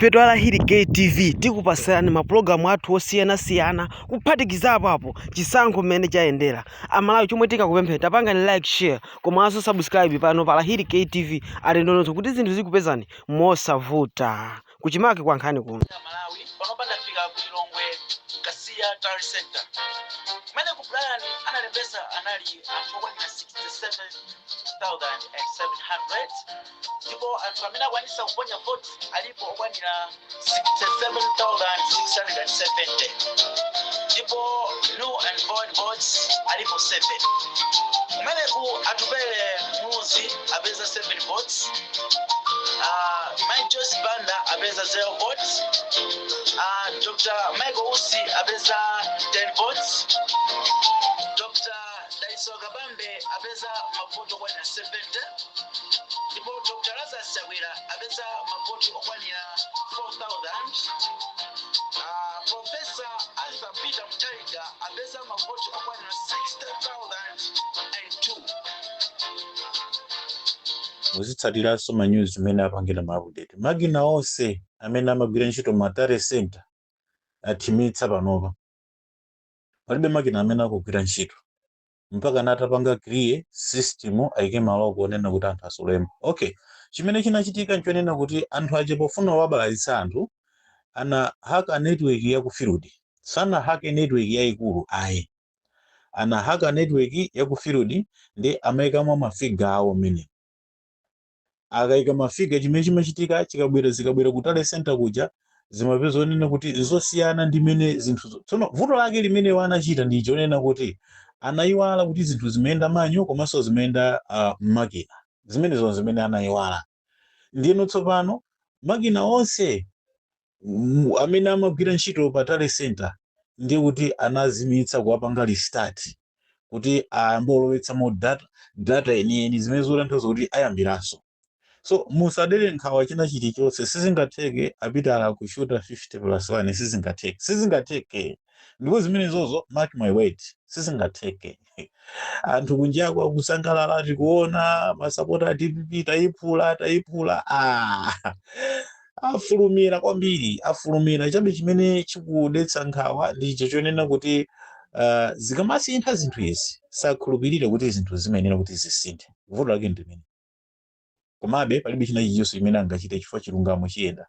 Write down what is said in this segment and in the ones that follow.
Petu ala hili KTV tikupasirani mapulogalamu athu osiyana-siyana kuphatikizapo apo chisankho mmene chayendera. Amalawi chomwe tikakupemphera tapangani like, share komanso subscribe pano pala hili KTV alendonso kuti zinthu zikupezani mosavuta kuchimake kwa nkhani kuno. Malawi panopanda fika ku Lilongwe Kasiya Tari Center. Mene ku plan analembesa anali afokwanira 67,700 ndipo anthu amene akwanisa kuponya vote alipo okwanira 67,670 ndipo new and void votes alipo 7. Kumeneku atupele Muzi apeza 7 votes, Mike Joyce Banda apeza 0 votes, Dr. Michael Usi apeza 10 votes, Dr. Daiso Kabambe apeza mavoto okwanira 70, ndipo Dr. Lazarus Chakwera apeza mavoto okwanira 4,000, Professor Arthur Peter Mutariga apeza mavoto okwanira 60,002. Muzitsatiraso news zimene apangira maupdate. Magina onse amene amagwira ntchito mu Tari Center athimitsa panopa. Palibe magina amene akugwira ntchito mpaka natapanga create system ayike malo kuonena kuti anthu asolemo. Okay, chimene chinachitika nchonena kuti anthu aje pofuna wabalalitsa anthu ana haka network ya ku field. Sana haka network ya ikulu ayi. Ana haka network ya ku field ndi amaikamo mafiga awo mene. Akaika mafiga chimene chimachitika zikabwera ku Tari Center kuja zimapeza onena kuti zosiyana ndi mene zinthu. Tsono vuto lake limene wanachita ndi chonena kuti anayiwala kuti zinthu zimenda manyo komanso zimenda makina. Zimenezo zimene anayiwala. Ndiyeno tsopano makina onse amene amagwira ntchito pa Tari Center ndiye kuti anazimitsa kuwapanga restart kuti ambolowetsa mo data eni zimene zotanthauza kuti ayambiranso. So musadere nkhawa china chilichonse sizingatheke apita kushuta 50+1 sizingatheke ndipo zimene zozo mark my word sizingatheke. Anthu kunjakwa kusangalala tikuona masapota DPP tayiphula afulumira kwambiri afulumira. Chabe chimene chikudetsa nkhawa ndicho chonena kuti zikamasintha zinthu izi sakhulupirire kuti zinthu zimenera kuti zisinthe. Vuto lake ndimene komabe palibe china chilichonse chimene angachite chifukwa chilungamo chiyenda.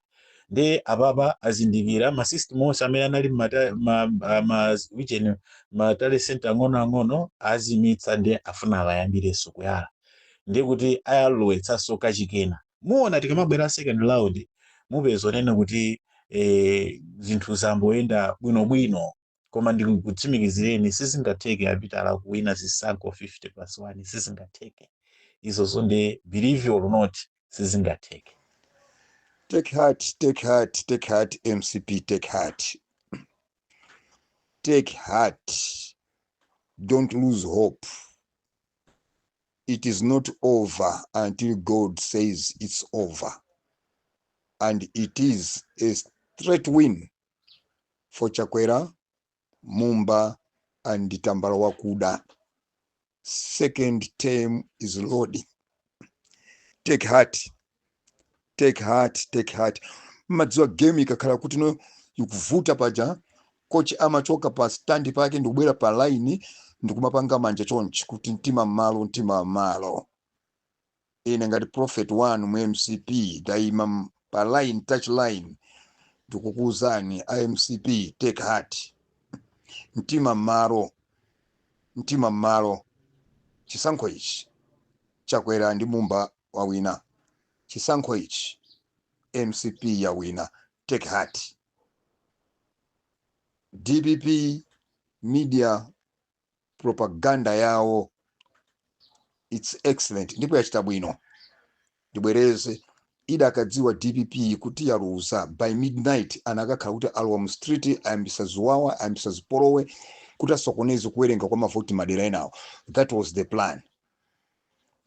Nde apapa azindikira ma system onse amene anali ma Tari Center ang'ono azimitsa ndi afuna alayambirenso kuyala. Ndiye kuti ayalowetsanso kachikena. Muona tikamabwera second round mupeza onena kuti zinthu zamboyenda bwinobwino koma ndikutsimikizireni sizingatheke apita kuwina zisankho 50+1 sizingatheke. Izo zonde believe or not sizingatheke. Take heart, MCP, take heart. Take heart. Don't lose hope. It is not over until God says it's over. And it is a straight win for Chakwera, Mumba, and Tambala Wakuda. Second term is loading. Take heart. Madziwa game ikakhala kuti no ikuvuta paja coach amachoka pa stand pake ndikubwera pa line ndikumapanga manja chonchi kuti mtima malo. Ine ngati Prophet 1 mu MCP daima pa line touch line ndikukuuzani IMCP take heart. Mtima malo. Chisankho ichi Chakwera ndi Mumba wawina. Chisankho ichi MCP ya wina. Take heart. DPP media propaganda yao it's excellent. Ndipo yachita bwino. Ndibwereze ida akadziwa DPP kuti yaluza by midnight anakakhala kuti alowa mu street ayambisa ziwawa ayambisa zipolowe kuti asokoneze kuwerenga kwa mavoti madera enawo. That was the plan.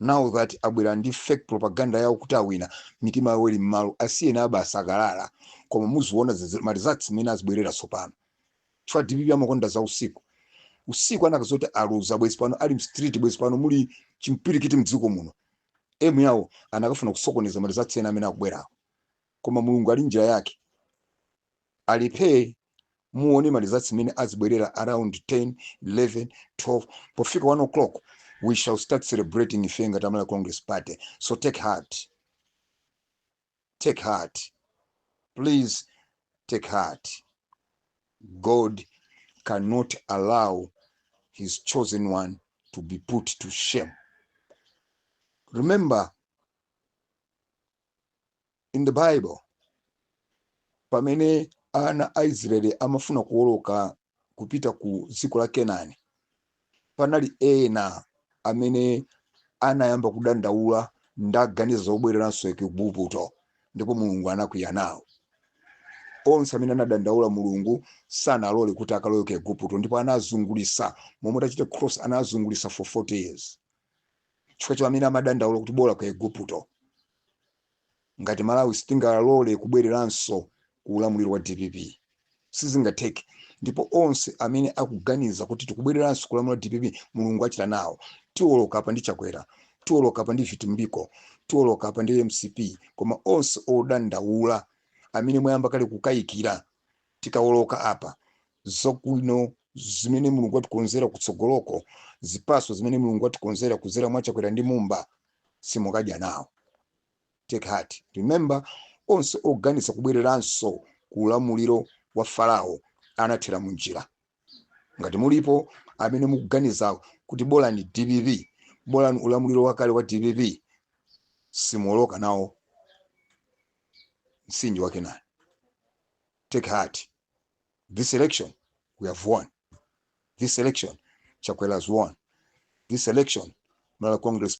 Now that abwera ndi fake propaganda yao kuti awina mitima yawo ili mmalo asiye na abasagalala koma muziona results zimene azibwerera sopano. Chifukwa DPP amakonda za usiku anakazoti aluza bwezi pano ali mstreet bwezi pano muli chimpirikiti mdziko muno. Emu yawo anakafuna kusokoneza results ena amene akubwerawo. koma mulungu ali njira yake. Aliphe muone malizatsi zimene azibwerera around 10, 11, 12. Pofika 1 o'clock, we shall start celebrating ife ngati Malawi Congress Party. So take heart. Take heart. Please take heart. God cannot allow his chosen one to be put to shame. Remember, in the Bible, pamene ana Israeli amafuna kuwoloka kupita ku dziko la Kenani, panali ena amene anayamba kudandaula ndaganiza zobwereranso ku Igupto, ndipo mulungu anakwiya nawo. Onse amene anadandaula mulungu sanalole kuti akalowe ku Igupto, ndipo anazungulisa momwe tachita cross, anazungulisa for 40 years. Chifukwa amene amadandaula kuti bola ku Igupto, ngati Malawi sitingalole kubwereranso ku ulamuliro wa DPP, sizingatheke. Ndipo onse amene akuganiza kuti tikubwereranso ku ulamuliro wa DPP, mulungu achita nawo. Tiwoloka apa ndi Chakwera, tiwoloka apa ndi Vitumbiko, tiwoloka apa ndi MCP, koma onse odandaula amene mwayamba kale kukayikira, tikawoloka apa zokuno zimene mulungu atikonzera kutsogoloko, zipaso zimene mulungu atikonzera kuzera mwa Chakwera ndi Mumba, simukadya nawo. Take heart. Remember, onse oganiza kubwereranso ku ulamuliro wa Farao anathera munjira. Ngati mulipo amene mukuganiza kuti bola ni DPP, bola ni ulamuliro wakale wa DPP, simuwoloka nawo msinji wa Kenani. Take heart. This election, we have won. This election, Chakwera has won. This election, Malawi Congress